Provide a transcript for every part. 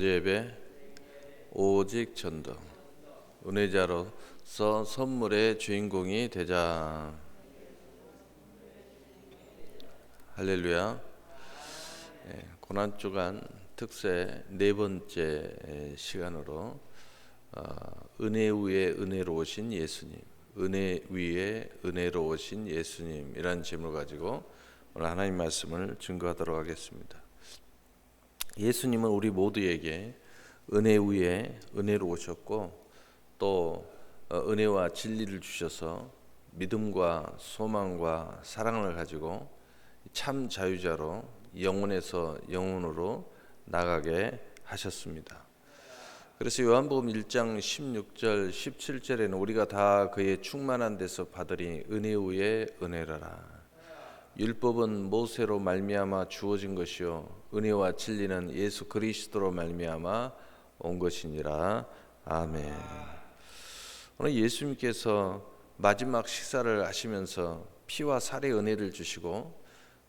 예배 오직 전도 은혜자로서 선물의 주인공이 되자. 할렐루야. 고난주간 특세 네 번째 시간으로 은혜 위에 은혜로우신 예수님, 은혜 위에 은혜로우신 예수님이라는 제목을 가지고 오늘 하나님 말씀을 증거하도록 하겠습니다. 예수님은 우리 모두에게 은혜 위에 은혜로우셨고 또 은혜와 진리를 주셔서 믿음과 소망과 사랑을 가지고 참 자유자로 영혼에서 영혼으로 나가게 하셨습니다. 그래서 요한복음 1장 16절 17절에는 우리가 다 그의 충만한 데서 받으리 은혜 위에 은혜라라. 율법은 모세로 말미암아 주어진 것이요 은혜와 진리는 예수 그리스도로 말미암아 온 것이니라. 아멘. 오늘 예수님께서 마지막 식사를 하시면서 피와 살의 은혜를 주시고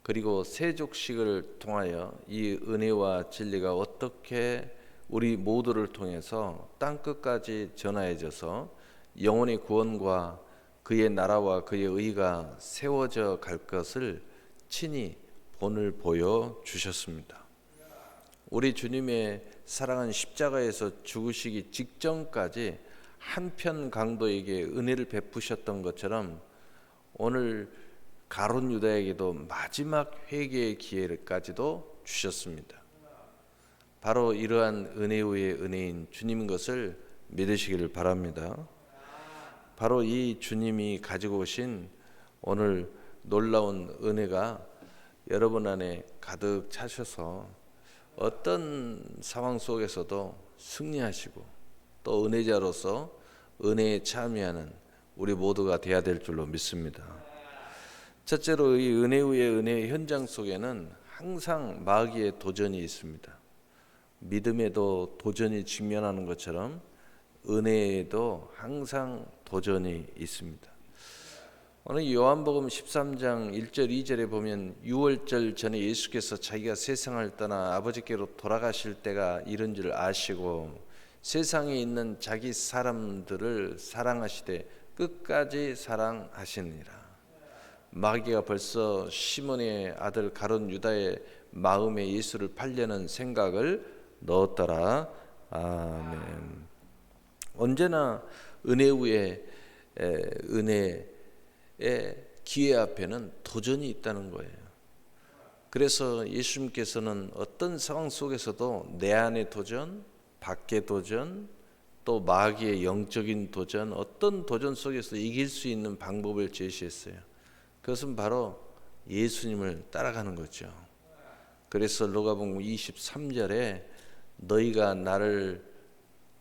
그리고 세족식을 통하여 이 은혜와 진리가 어떻게 우리 모두를 통해서 땅끝까지 전하여져서 영혼의 구원과 그의 나라와 그의 의가 세워져 갈 것을 친히 본을 보여주셨습니다. 우리 주님의 사랑은 십자가에서 죽으시기 직전까지 한편 강도에게 은혜를 베푸셨던 것처럼 오늘 가룟 유다에게도 마지막 회개의 기회까지도 주셨습니다. 바로 이러한 은혜 위의 은혜인 주님인 것을 믿으시기를 바랍니다. 바로 이 주님이 가지고 오신 오늘 놀라운 은혜가 여러분 안에 가득 차셔서 어떤 상황 속에서도 승리하시고 또 은혜자로서 은혜에 참여하는 우리 모두가 되어야 될 줄로 믿습니다. 첫째로 이 은혜 위의 은혜의 현장 속에는 항상 마귀의 도전이 있습니다. 믿음에도 도전이 직면하는 것처럼 은혜에도 항상 도전이 있습니다. 오늘 요한복음 13장 1절 2절에 보면 유월절 전에 예수께서 자기가 세상을 떠나 아버지께로 돌아가실 때가 이른 줄 아시고 세상에 있는 자기 사람들을 사랑하시되 끝까지 사랑하시니라. 마귀가 벌써 시몬의 아들 가룟 유다의 마음에 예수를 팔려는 생각을 넣었더라. 아멘. 언제나 은혜 위에 은혜의 기회 앞에는 도전이 있다는 거예요. 그래서 예수님께서는 어떤 상황 속에서도 내 안의 도전, 밖의 도전, 또 마귀의 영적인 도전, 어떤 도전 속에서 이길 수 있는 방법을 제시했어요. 그것은 바로 예수님을 따라가는 거죠. 그래서 누가복음 23절에 너희가 나를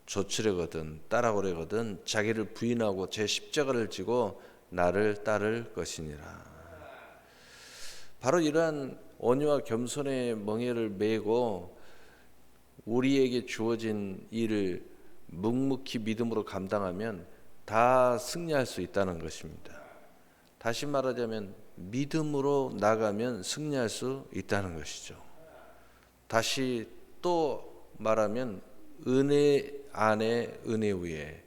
조치려거든 따라오려거든 자기를 부인하고 제 십자가를 지고 나를 따를 것이니라. 바로 이러한 온유와 겸손의 멍에를 메고 우리에게 주어진 일을 묵묵히 믿음으로 감당하면 다 승리할 수 있다는 것입니다. 다시 말하자면 믿음으로 나가면 승리할 수 있다는 것이죠. 다시 또 말하면 은혜 안에 은혜 위에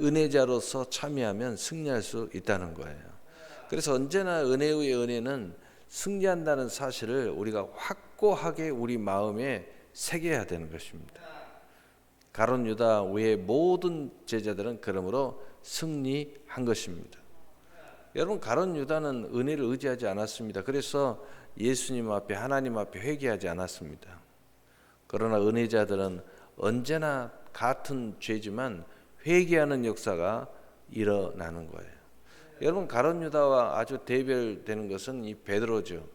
은혜자로서 참여하면 승리할 수 있다는 거예요. 그래서 언제나 은혜 위의 은혜는 승리한다는 사실을 우리가 확고하게 우리 마음에 새겨야 되는 것입니다. 가룟 유다 외의 모든 제자들은 그러므로 승리한 것입니다. 여러분, 가룟 유다는 은혜를 의지하지 않았습니다. 그래서 예수님 앞에 하나님 앞에 회개하지 않았습니다. 그러나 은혜자들은 언제나 같은 죄지만 회개하는 역사가 일어나는 거예요. 여러분, 가룟 유다와 아주 대별되는 것은 이 베드로죠.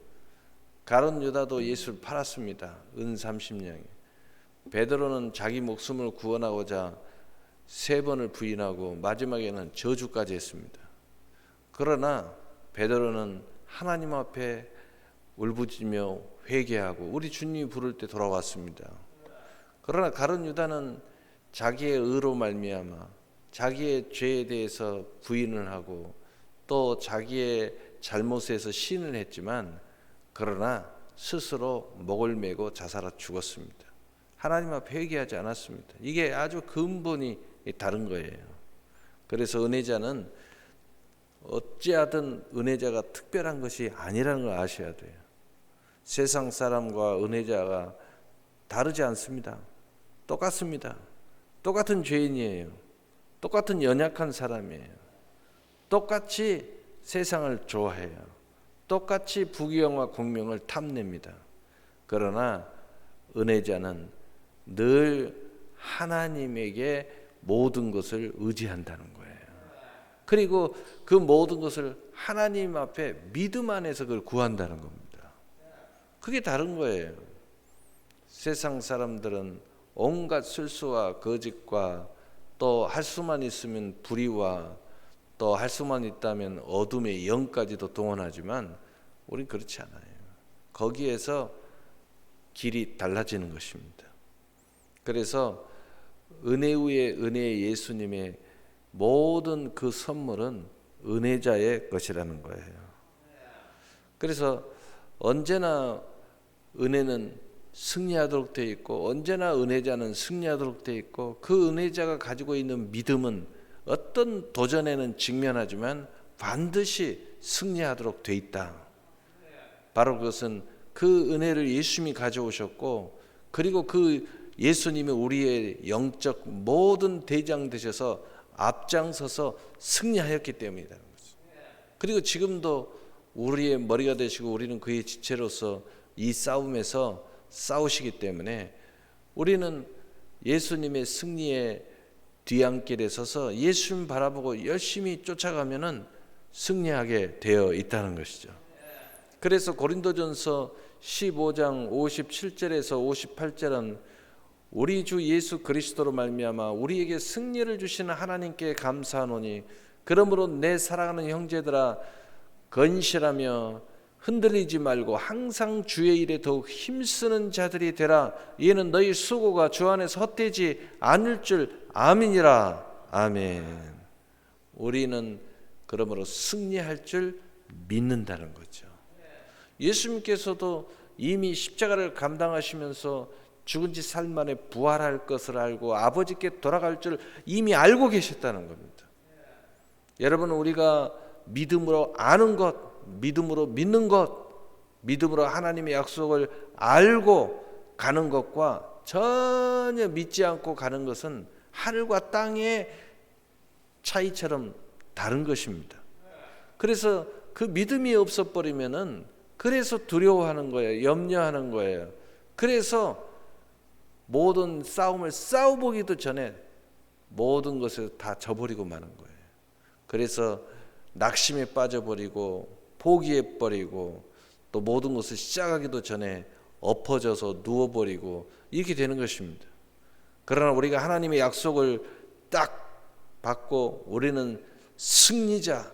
가룟 유다도 예수를 팔았습니다. 은 30냥에. 베드로는 자기 목숨을 구원하고자 3번을 부인하고 마지막에는 저주까지 했습니다. 그러나 베드로는 하나님 앞에 울부짖으며 회개하고 우리 주님이 부를 때 돌아왔습니다. 그러나 가룟 유다는 자기의 의로 말미암아 자기의 죄에 대해서 부인을 하고 또 자기의 잘못에서 시인을 했지만 그러나 스스로 목을 메고 자살하 죽었습니다. 하나님 앞에 회개하지 않았습니다. 이게 아주 근본이 다른 거예요. 그래서 은혜자는 어찌하든 은혜자가 특별한 것이 아니라는 걸 아셔야 돼요. 세상 사람과 은혜자가 다르지 않습니다. 똑같습니다. 똑같은 죄인이에요. 똑같은 연약한 사람이에요. 똑같이 세상을 좋아해요. 똑같이 부귀영화 공명을 탐냅니다. 그러나 은혜자는 늘 하나님에게 모든 것을 의지한다는 거예요. 그리고 그 모든 것을 하나님 앞에 믿음 안에서 그걸 구한다는 겁니다. 그게 다른 거예요. 세상 사람들은 온갖 술수와 거짓과 또 할 수만 있으면 불의와 또 할 수만 있다면 어둠의 영까지도 동원하지만 우린 그렇지 않아요. 거기에서 길이 달라지는 것입니다. 그래서 은혜 위에 은혜의 예수님의 모든 그 선물은 은혜자의 것이라는 거예요. 그래서 언제나 은혜는 승리하도록 되어 있고 언제나 은혜자는 승리하도록 되어 있고 그 은혜자가 가지고 있는 믿음은 어떤 도전에는 직면하지만 반드시 승리하도록 되어 있다. 바로 그것은 그 은혜를 예수님이 가져오셨고 그리고 그 예수님이 우리의 영적 모든 대장 되셔서 앞장서서 승리하였기 때문이라는 거죠. 그리고 지금도 우리의 머리가 되시고 우리는 그의 지체로서 이 싸움에서 싸우시기 때문에 우리는 예수님의 승리의 뒤안길에 서서 예수님 바라보고 열심히 쫓아가면은 승리하게 되어 있다는 것이죠. 그래서 고린도전서 15장 57절에서 58절은 우리 주 예수 그리스도로 말미암아 우리에게 승리를 주시는 하나님께 감사하노니 그러므로 내 사랑하는 형제들아 건실하며 흔들리지 말고 항상 주의 일에 더욱 힘쓰는 자들이 되라. 이는 너희 수고가 주 안에서 헛되지 않을 줄 아멘이라. 아멘. 우리는 그러므로 승리할 줄 믿는다는 거죠. 예수님께서도 이미 십자가를 감당하시면서 죽은 지 사흘 만에 부활할 것을 알고 아버지께 돌아갈 줄 이미 알고 계셨다는 겁니다. 여러분, 우리가 믿음으로 아는 것, 믿음으로 믿는 것, 믿음으로 하나님의 약속을 알고 가는 것과 전혀 믿지 않고 가는 것은 하늘과 땅의 차이처럼 다른 것입니다. 그래서 그 믿음이 없어버리면은 그래서 두려워하는 거예요. 염려하는 거예요. 그래서 모든 싸움을 싸워보기도 전에 모든 것을 다 저버리고 마는 거예요. 그래서 낙심에 빠져버리고 포기해버리고 또 모든 것을 시작하기도 전에 엎어져서 누워버리고 이렇게 되는 것입니다. 그러나 우리가 하나님의 약속을 딱 받고 우리는 승리자,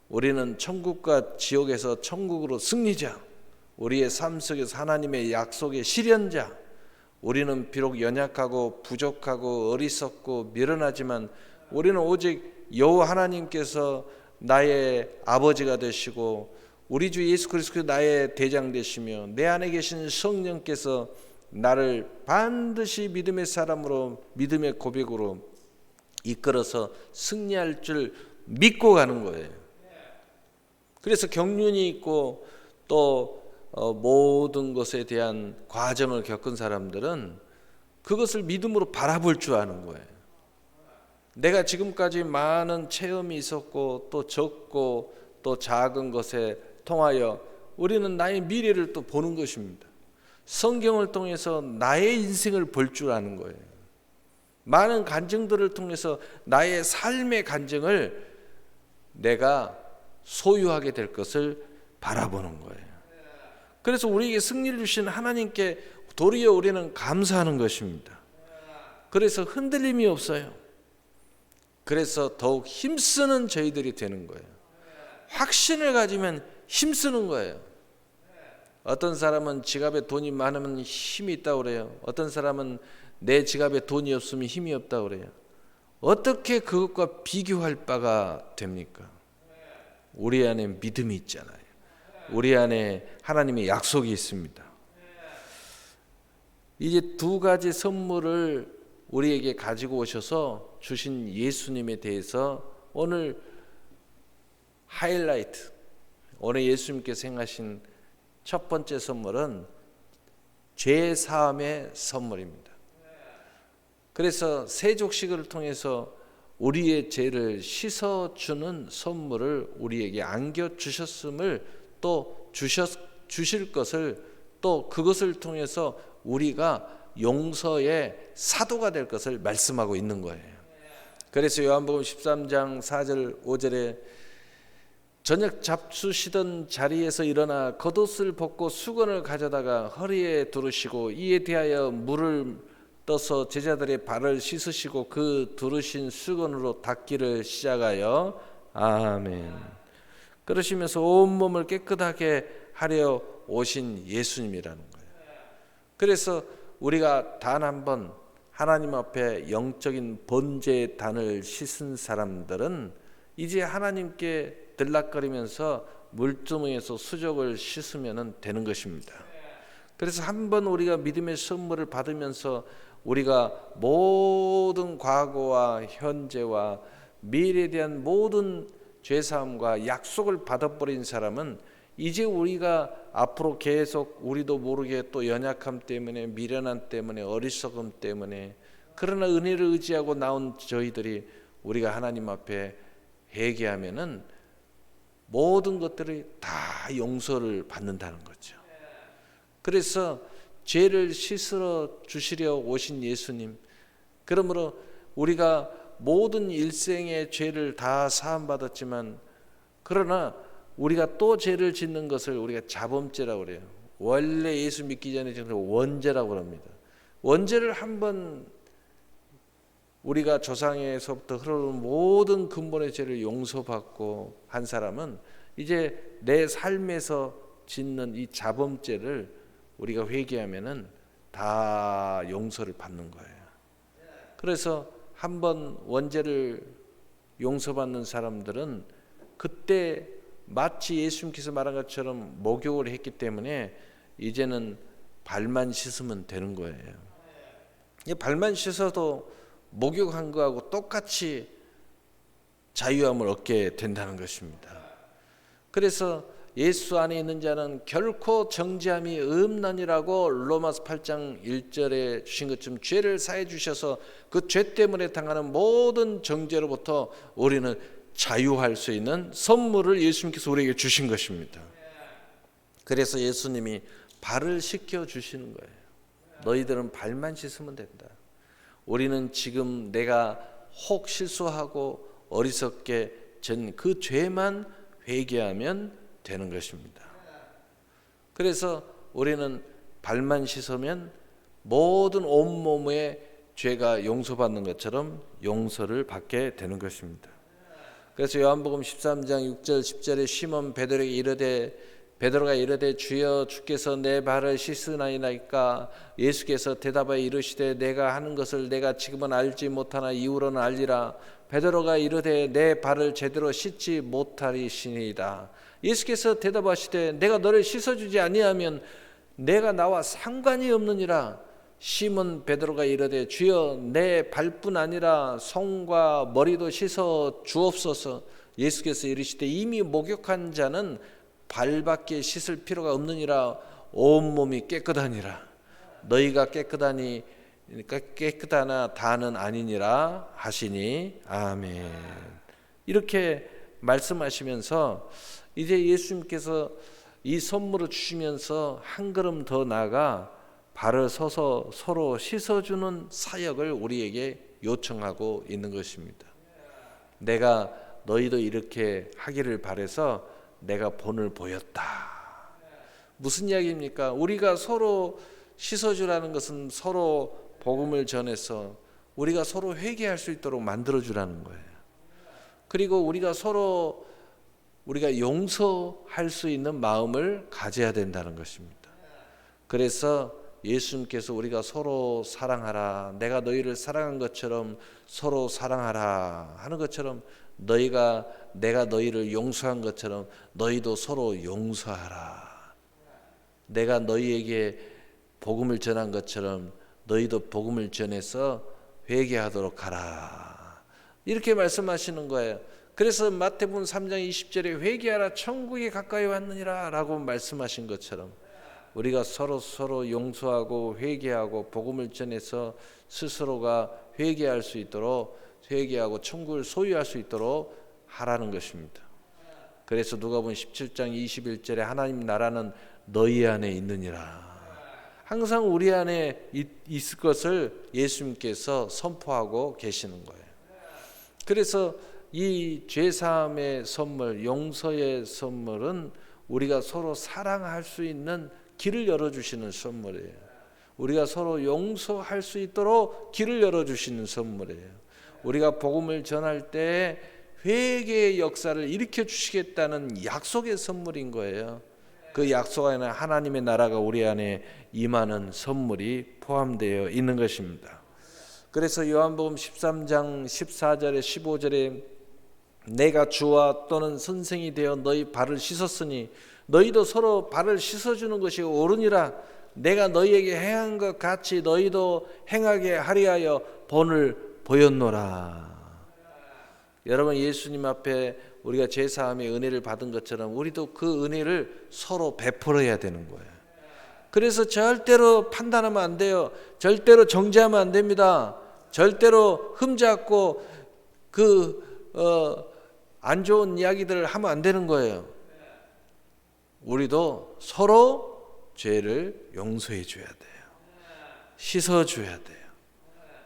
우리는 천국과 지옥에서 천국으로 승리자, 우리의 삶 속에서 하나님의 약속의 실현자, 우리는 비록 연약하고 부족하고 어리석고 미련하지만 우리는 오직 여호와 하나님께서 나의 아버지가 되시고 우리 주 예수 그리스도 나의 대장 되시며 내 안에 계신 성령께서 나를 반드시 믿음의 사람으로 믿음의 고백으로 이끌어서 승리할 줄 믿고 가는 거예요. 그래서 경륜이 있고 또 모든 것에 대한 과정을 겪은 사람들은 그것을 믿음으로 바라볼 줄 아는 거예요. 내가 지금까지 많은 체험이 있었고 또 적고 또 작은 것에 통하여 우리는 나의 미래를 또 보는 것입니다. 성경을 통해서 나의 인생을 볼 줄 아는 거예요. 많은 간증들을 통해서 나의 삶의 간증을 내가 소유하게 될 것을 바라보는 거예요. 그래서 우리에게 승리를 주신 하나님께 도리어 우리는 감사하는 것입니다. 그래서 흔들림이 없어요. 그래서 더욱 힘쓰는 저희들이 되는 거예요. 확신을 가지면 힘쓰는 거예요. 어떤 사람은 지갑에 돈이 많으면 힘이 있다고 그래요. 어떤 사람은 내 지갑에 돈이 없으면 힘이 없다고 그래요. 어떻게 그것과 비교할 바가 됩니까? 우리 안에 믿음이 있잖아요. 우리 안에 하나님의 약속이 있습니다. 이제 두 가지 선물을 우리에게 가지고 오셔서 주신 예수님에 대해서 오늘 하이라이트, 오늘 예수님께서 행하신 첫 번째 선물은 죄 사함의 선물입니다. 그래서 세족식을 통해서 우리의 죄를 씻어주는 선물을 우리에게 안겨주셨음을 또 주실 것을 또 그것을 통해서 우리가 용서의 사도가 될 것을 말씀하고 있는 거예요. 그래서 요한복음 13장 4절 5절에 저녁 잡수시던 자리에서 일어나 겉옷을 벗고 수건을 가져다가 허리에 두르시고 이에 대하여 물을 떠서 제자들의 발을 씻으시고 그 두르신 수건으로 닦기를 시작하여 아멘. 그러시면서 온몸을 깨끗하게 하려 오신 예수님이라는 거예요. 그래서 우리가 단 한 번 하나님 앞에 영적인 번제의 단을 씻은 사람들은 이제 하나님께 들락거리면서 물두멍에서 수족을 씻으면 되는 것입니다. 그래서 한 번 우리가 믿음의 선물을 받으면서 우리가 모든 과거와 현재와 미래에 대한 모든 죄사함과 약속을 받아버린 사람은 이제 우리가 앞으로 계속 우리도 모르게 또 연약함 때문에 미련함 때문에 어리석음 때문에 그러나 은혜를 의지하고 나온 저희들이 우리가 하나님 앞에 회개하면은 모든 것들이 다 용서를 받는다는 거죠. 그래서 죄를 씻어 주시려 오신 예수님, 그러므로 우리가 모든 일생의 죄를 다 사함 받았지만 그러나 우리가 또 죄를 짓는 것을 우리가 자범죄라고 그래요. 원래 예수 믿기 전에 원죄라고 합니다. 원죄를 한번 우리가 조상에서부터 흐르는 모든 근본의 죄를 용서받고 한 사람은 이제 내 삶에서 짓는 이 자범죄를 우리가 회개하면은 다 용서를 받는 거예요. 그래서 한번 원죄를 용서받는 사람들은 그때 마치 예수님께서 말한 것처럼 목욕을 했기 때문에 이제는 발만 씻으면 되는 거예요. 발만 씻어도 목욕한 거하고 똑같이 자유함을 얻게 된다는 것입니다. 그래서 예수 안에 있는 자는 결코 정죄함이 없나니라고 로마서 8장 1절에 주신 것처럼 죄를 사해 주셔서 그 죄 때문에 당하는 모든 정죄로부터 우리는 자유할 수 있는 선물을 예수님께서 우리에게 주신 것입니다. 그래서 예수님이 발을 씻겨 주시는 거예요. 너희들은 발만 씻으면 된다. 우리는 지금 내가 혹 실수하고 어리석게 전 그 죄만 회개하면 되는 것입니다. 그래서 우리는 발만 씻으면 모든 온몸의 죄가 용서받는 것처럼 용서를 받게 되는 것입니다. 그래서 요한복음 13장 6절 10절에 시몬 베드로가 이르되 주여 주께서 내 발을 씻으나이까 예수께서 대답하여 이르시되 내가 하는 것을 내가 지금은 알지 못하나 이후로는 알리라. 베드로가 이르되 내 발을 제대로 씻지 못하리시니이다. 예수께서 대답하시되 내가 너를 씻어주지 아니하면 내가 나와 상관이 없느니라. 시몬 베드로가 이르되 주여 내 발뿐 아니라 손과 머리도 씻어 주옵소서. 예수께서 이르시되 이미 목욕한 자는 발밖에 씻을 필요가 없느니라. 온몸이 깨끗하니라. 너희가 깨끗하나 다는 아니니라 하시니 아멘. 이렇게 말씀하시면서 이제 예수님께서 이 선물을 주시면서 한 걸음 더 나아가 발을 서서 서로 씻어주는 사역을 우리에게 요청하고 있는 것입니다. 내가 너희도 이렇게 하기를 바라서 내가 본을 보였다. 무슨 이야기입니까? 우리가 서로 씻어주라는 것은 서로 복음을 전해서 우리가 서로 회개할 수 있도록 만들어주라는 거예요. 그리고 우리가 서로 우리가 용서할 수 있는 마음을 가져야 된다는 것입니다. 그래서 예수님께서 우리가 서로 사랑하라, 내가 너희를 사랑한 것처럼 서로 사랑하라 하는 것처럼 내가 너희를 용서한 것처럼 너희도 서로 용서하라. 내가 너희에게 복음을 전한 것처럼 너희도 복음을 전해서 회개하도록 하라. 이렇게 말씀하시는 거예요. 그래서 마태복음 3장 20절에 회개하라 천국이 가까이 왔느니라 라고 말씀하신 것처럼 우리가 서로 용서하고 회개하고 복음을 전해서 스스로가 회개할 수 있도록, 회개하고 천국을 소유할 수 있도록 하라는 것입니다. 그래서 누가복음 17장 21절에 하나님 나라는 너희 안에 있느니라. 항상 우리 안에 있을 것을 예수님께서 선포하고 계시는 거예요. 그래서 이 죄사함의 선물, 용서의 선물은 우리가 서로 사랑할 수 있는 길을 열어주시는 선물이에요. 우리가 서로 용서할 수 있도록 길을 열어주시는 선물이에요. 우리가 복음을 전할 때 회개의 역사를 일으켜 주시겠다는 약속의 선물인 거예요. 그 약속 안에 하나님의 나라가 우리 안에 임하는 선물이 포함되어 있는 것입니다. 그래서 요한복음 13장 14절에 15절에 내가 주와 또는 선생이 되어 너희 발을 씻었으니 너희도 서로 발을 씻어주는 것이 옳으니라. 내가 너희에게 행한 것 같이 너희도 행하게 하리하여 본을 보였노라. 여러분, 예수님 앞에 우리가 제사함의 은혜를 받은 것처럼 우리도 그 은혜를 서로 베풀어야 되는 거예요. 그래서 절대로 판단하면 안 돼요. 절대로 정죄하면 안 됩니다. 절대로 흠잡고 안 좋은 이야기들을 하면 안 되는 거예요. 우리도 서로 죄를 용서해 줘야 돼요. 씻어 줘야 돼요.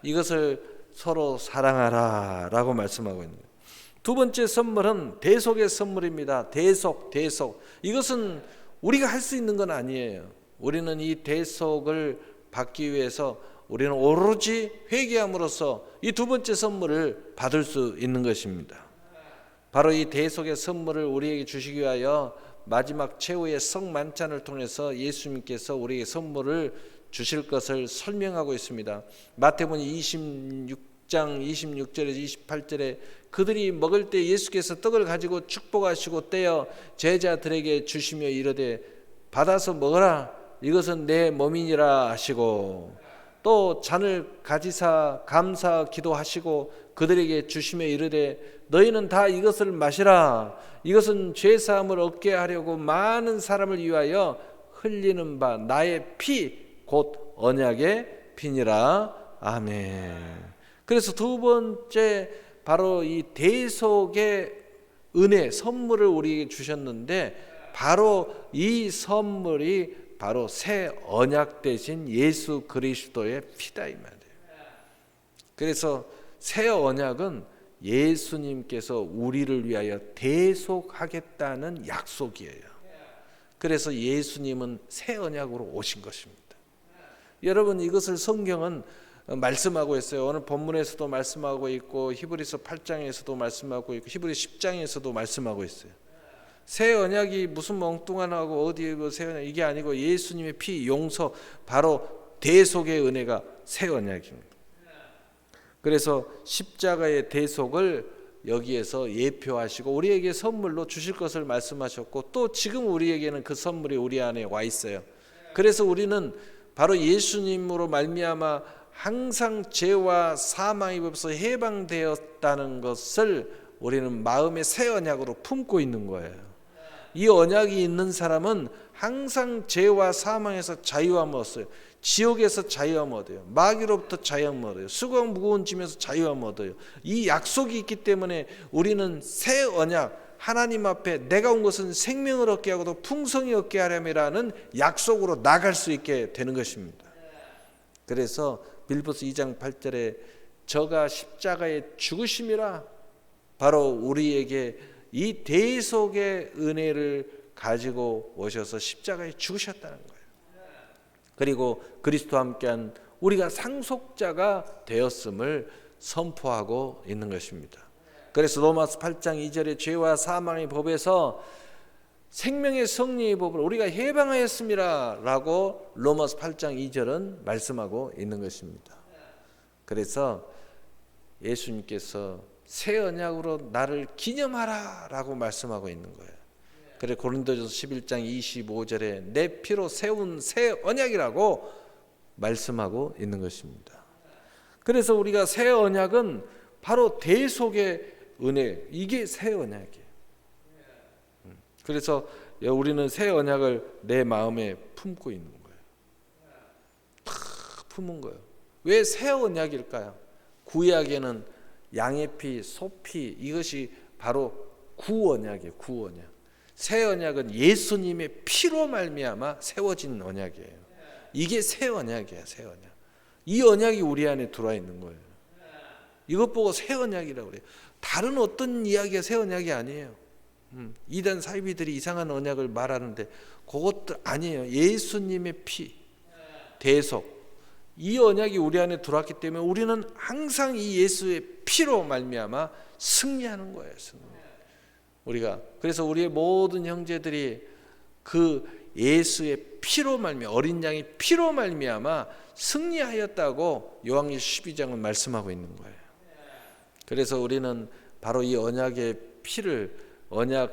이것을 서로 사랑하라 라고 말씀하고 있는 거예요. 두 번째 선물은 대속의 선물입니다. 대속. 이것은 우리가 할 수 있는 건 아니에요. 우리는 이 대속을 받기 위해서 우리는 오로지 회개함으로써 이 두 번째 선물을 받을 수 있는 것입니다. 바로 이 대속의 선물을 우리에게 주시기 위하여 마지막 최후의 성만찬을 통해서 예수님께서 우리에게 선물을 주실 것을 설명하고 있습니다. 마태복음 26장 26절에서 28절에 그들이 먹을 때 예수께서 떡을 가지고 축복하시고 떼어 제자들에게 주시며 이르되 받아서 먹어라 이것은 내 몸이니라 하시고 또 잔을 가지사 감사 기도하시고 그들에게 주시며 이르되 너희는 다 이것을 마시라 이것은 죄사함을 얻게 하려고 많은 사람을 위하여 흘리는 바 나의 피 곧 언약의 피니라. 아멘. 그래서 두 번째 바로 이 대속의 은혜 선물을 우리에게 주셨는데 바로 이 선물이 바로 새 언약 대신 예수 그리스도의 피다 이 말이에요. 그래서 새 언약은 예수님께서 우리를 위하여 대속하겠다는 약속이에요. 그래서 예수님은 새 언약으로 오신 것입니다. 여러분, 이것을 성경은 말씀하고 있어요. 오늘 본문에서도 말씀하고 있고 히브리서 8장에서도 말씀하고 있고 히브리 10장에서도 말씀하고 있어요. 새 언약이 무슨 멍뚱하고 어디 새 언약 이게 아니고 예수님의 피 용서 바로 대속의 은혜가 새 언약입니다. 그래서 십자가의 대속을 여기에서 예표하시고 우리에게 선물로 주실 것을 말씀하셨고 또 지금 우리에게는 그 선물이 우리 안에 와 있어요. 그래서 우리는 바로 예수님으로 말미암아 항상 죄와 사망의 법에서 해방되었다는 것을 우리는 마음의 새 언약으로 품고 있는 거예요. 이 언약이 있는 사람은 항상 죄와 사망에서 자유함을 얻어요. 지옥에서 자유함을 얻어요. 마귀로부터 자유함을 얻어요. 수고와 무거운 짐에서 자유함을 얻어요. 이 약속이 있기 때문에 우리는 새 언약 하나님 앞에 내가 온 것은 생명을 얻게 하고 또 풍성히 얻게 하려면이라는 약속으로 나갈 수 있게 되는 것입니다. 그래서 빌립보서 2장 8절에 저가 십자가에 죽으심이라 바로 우리에게 이 대속의 은혜를 가지고 오셔서 십자가에 죽으셨다는 거예요. 그리고 그리스도와 함께한 우리가 상속자가 되었음을 선포하고 있는 것입니다. 그래서 로마서 8장 2절에 죄와 사망의 법에서 생명의 성리의 법을 우리가 해방하였습니다 라고 로마서 8장 2절은 말씀하고 있는 것입니다. 그래서 예수님께서 새 언약으로 나를 기념하라 라고 말씀하고 있는 거예요. 그래서 고린도전서 11장 25절에 내 피로 세운 새 언약이라고 말씀하고 있는 것입니다. 그래서 우리가 새 언약은 바로 대속의 은혜, 이게 새 언약이에요. 그래서 우리는 새 언약을 내 마음에 품고 있는 거예요. 다 품은 거예요. 왜 새 언약일까요? 구약에는 양의 피, 소피, 이것이 바로 구언약이에요. 구언약. 새 언약은 예수님의 피로 말미암아 세워진 언약이에요. 이게 새 언약이에요. 새 언약. 이 언약이 우리 안에 들어와 있는 거예요. 이것 보고 새 언약이라고 그래요. 다른 어떤 이야기가 새 언약이 아니에요. 이단 사이비들이 이상한 언약을 말하는데 그것도 아니에요. 예수님의 피, 대속, 이 언약이 우리 안에 들어왔기 때문에 우리는 항상 이 예수의 피로 말미암아 승리하는 거예요. 승리. 우리가 그래서 우리의 모든 형제들이 그 예수의 피로 말미암아, 어린 양의 피로 말미암아 승리하였다고 요한계시록 12장은 말씀하고 있는 거예요. 그래서 우리는 바로 이 언약의 피를,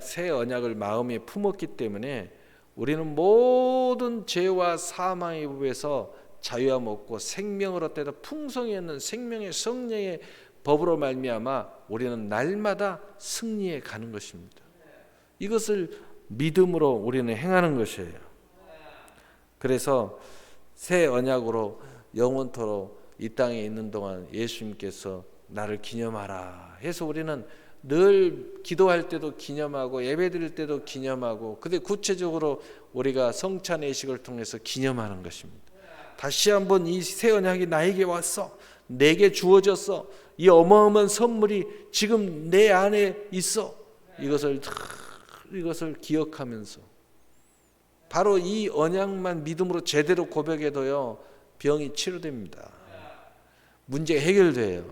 새 언약을 마음에 품었기 때문에 우리는 모든 죄와 사망의 법에서 자유함 얻고 생명을 얻다 풍성히 있는 생명의 성령의 법으로 말미암아 우리는 날마다 승리해 가는 것입니다. 이것을 믿음으로 우리는 행하는 것이에요. 그래서 새 언약으로 영원토록 이 땅에 있는 동안 예수님께서 나를 기념하라 해서 우리는 늘 기도할 때도 기념하고 예배드릴 때도 기념하고, 근데 구체적으로 우리가 성찬 예식을 통해서 기념하는 것입니다. 다시 한번 이 새 언약이 나에게 왔어, 내게 주어졌어, 이 어마어마한 선물이 지금 내 안에 있어, 이것을 기억하면서 바로 이 언약만 믿음으로 제대로 고백해도요 병이 치료됩니다. 문제가 해결돼요.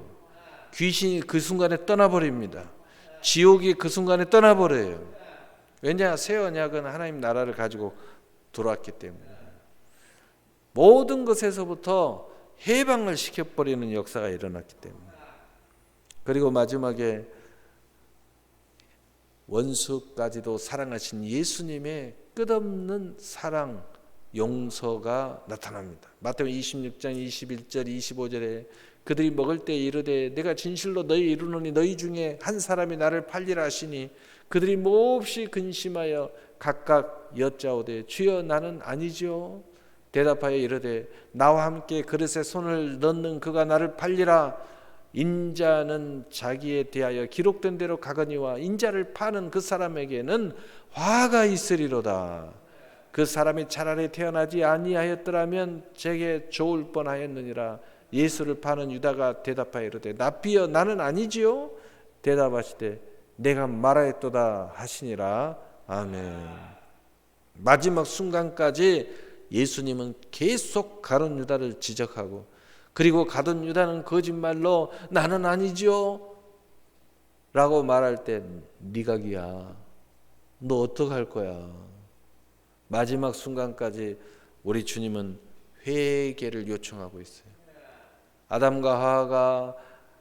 귀신이 그 순간에 떠나버립니다. 지옥이 그 순간에 떠나버려요. 왜냐? 새 언약은 하나님 나라를 가지고 들어왔기 때문에 모든 것에서부터 해방을 시켜버리는 역사가 일어났기 때문에. 그리고 마지막에 원수까지도 사랑하신 예수님의 끝없는 사랑, 용서가 나타납니다. 마태복음 26장 21절 25절에 그들이 먹을 때 이르되 내가 진실로 너희 이르노니 너희 중에 한 사람이 나를 팔리라 하시니 그들이 몹시 근심하여 각각 여짜오되 주여 나는 아니지요. 대답하여 이르되 나와 함께 그릇에 손을 넣는 그가 나를 팔리라. 인자는 자기에 대하여 기록된 대로 가거니와 인자를 파는 그 사람에게는 화가 있으리로다. 그 사람이 차라리 태어나지 아니하였더라면 제게 좋을 뻔하였느니라. 예수를 파는 유다가 대답하여 이르되 납비여 나는 아니지요. 대답하시되 내가 말하였도다 하시니라. 아멘. 마지막 순간까지 예수님은 계속 가룟 유다를 지적하고, 그리고 가룟 유다는 거짓말로 나는 아니지요 라고 말할 때 네가 기야, 너 어떡할 거야. 마지막 순간까지 우리 주님은 회개를 요청하고 있어요. 아담과 하와가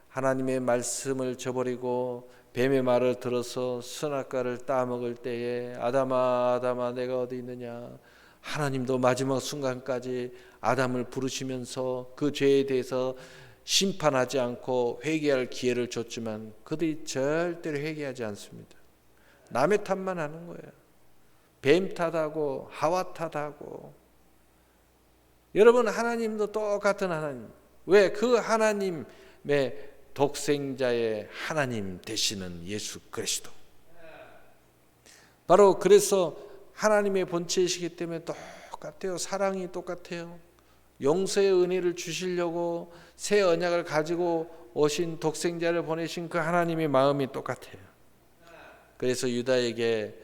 하나님의 말씀을 저버리고 뱀의 말을 들어서 선악과를 따먹을 때에 아담아 아담아 내가 어디 있느냐, 하나님도 마지막 순간까지 아담을 부르시면서 그 죄에 대해서 심판하지 않고 회개할 기회를 줬지만 그들이 절대로 회개하지 않습니다. 남의 탓만 하는 거예요. 뱀 탓하고 하와 탓하고. 여러분, 하나님도 똑같은 하나님. 왜? 그 하나님의 독생자의 하나님 되시는 예수 그리스도. 바로 그래서 하나님의 본체이시기 때문에 똑같아요. 사랑이 똑같아요. 용서의 은혜를 주시려고 새 언약을 가지고 오신 독생자를 보내신 그 하나님의 마음이 똑같아요. 그래서 유다에게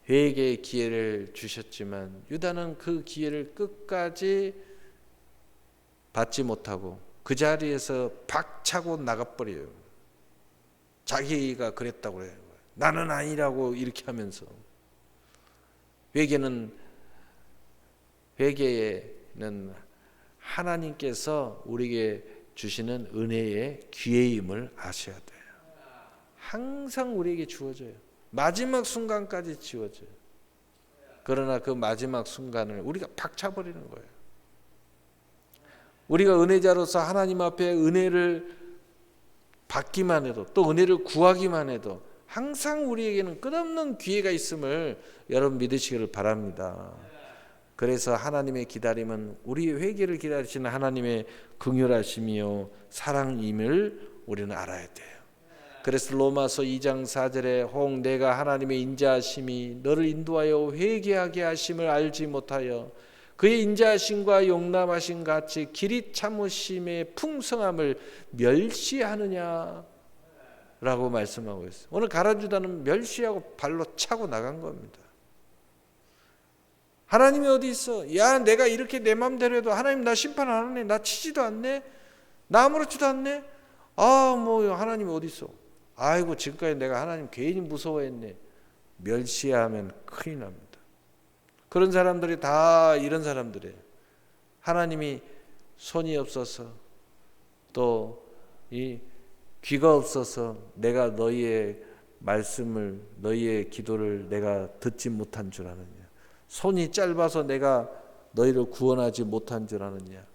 회개의 기회를 주셨지만 유다는 그 기회를 끝까지 받지 못하고 그 자리에서 박차고 나가버려요. 자기가 그랬다고 그래요. 나는 아니라고 이렇게 하면서. 회개는 하나님께서 우리에게 주시는 은혜의 기회임을 아셔야 돼요. 항상 우리에게 주어져요. 마지막 순간까지 지워져요. 그러나 그 마지막 순간을 우리가 박차버리는 거예요. 우리가 은혜자로서 하나님 앞에 은혜를 받기만 해도 또 은혜를 구하기만 해도 항상 우리에게는 끝없는 기회가 있음을 여러분 믿으시기를 바랍니다. 그래서 하나님의 기다림은 우리의 회개를 기다리시는 하나님의 긍휼하심이요 사랑임을 우리는 알아야 돼요. 그래서 로마서 2장 4절에 혹 내가 하나님의 인자하심이 너를 인도하여 회개하게 하심을 알지 못하여 그의 인자하심과 용납하심 같이 길이 참으심의 풍성함을 멸시하느냐 라고 말씀하고 있어요. 오늘 가룟유다는 멸시하고 발로 차고 나간 겁니다. 하나님이 어디 있어? 야, 내가 이렇게 내 마음대로 해도 하나님 나 심판 안 하네. 나 치지도 않네. 나 아무렇지도 않네. 하나님이 어디 있어? 아이고, 지금까지 내가 하나님 괜히 무서워했네. 멸시하면 큰일 납니다. 그런 사람들이 다 이런 사람들이에요. 하나님이 손이 없어서 또 이 귀가 없어서 내가 너희의 말씀을 너희의 기도를 내가 듣지 못한 줄 아느냐. 손이 짧아서 내가 너희를 구원하지 못한 줄 아느냐.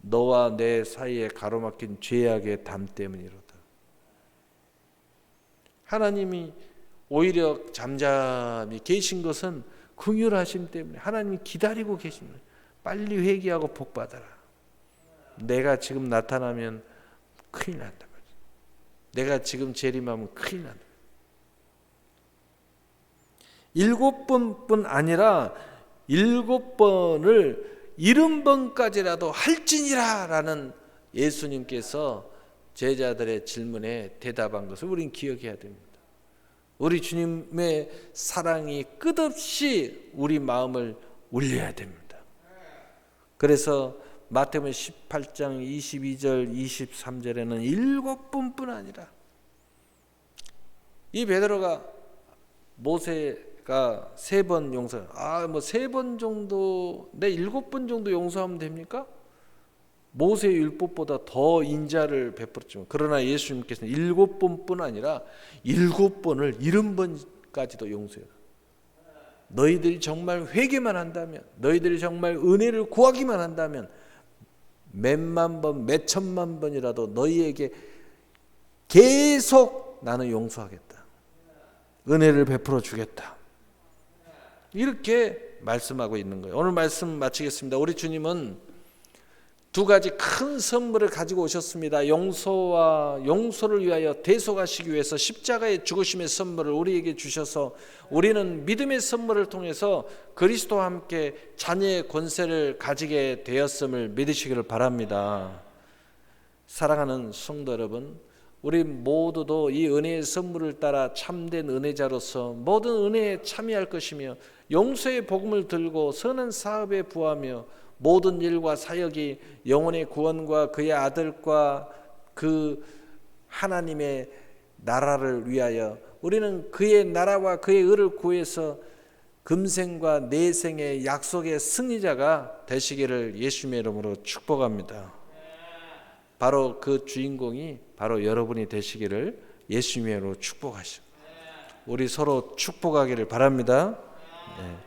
너와 내 사이에 가로막힌 죄악의 담 때문이로다. 하나님이 오히려 잠잠히 계신 것은 긍휼하심 때문에 하나님이 기다리고 계십니다. 빨리 회개하고 복받아라. 내가 지금 나타나면 큰일 난다. 내가 지금 재림하면 큰일 난다. 7번뿐 아니라 7번을 70번까지라도 할지니라 라는 예수님께서 제자들의 질문에 대답한 것을 우리는 기억해야 됩니다. 우리 주님의 사랑이 끝없이 우리 마음을 울려야 됩니다. 그래서 마태복음 18장 22절 23절에는 7번뿐 아니라 이 베드로가 모세가 3번 용서, 3번 정도, 7번 정도 용서하면 됩니까? 모세의 율법보다 더 인자를 베풀었지만 그러나 예수님께서는 7번뿐 아니라 7번을 70번까지도 용서해요. 너희들이 정말 회개만 한다면, 너희들이 정말 은혜를 구하기만 한다면 몇만 번, 몇천만 번이라도 너희에게 계속 나는 용서하겠다. 은혜를 베풀어 주겠다. 이렇게 말씀하고 있는 거예요. 오늘 말씀 마치겠습니다. 우리 주님은 2가지 큰 선물을 가지고 오셨습니다. 용서를 위하여 대속하시기 위해서 십자가의 죽으심의 선물을 우리에게 주셔서 우리는 믿음의 선물을 통해서 그리스도와 함께 자녀의 권세를 가지게 되었음을 믿으시기를 바랍니다. 사랑하는 성도 여러분, 우리 모두도 이 은혜의 선물을 따라 참된 은혜자로서 모든 은혜에 참여할 것이며 용서의 복음을 들고 선한 사업에 부하며 모든 일과 사역이 영혼의 구원과 그의 아들과 그 하나님의 나라를 위하여 우리는 그의 나라와 그의 의를 구해서 금생과 내생의 약속의 승리자가 되시기를 예수님의 이름으로 축복합니다. 바로 그 주인공이 바로 여러분이 되시기를 예수님의 이름으로 축복하십니다. 우리 서로 축복하기를 바랍니다. 네.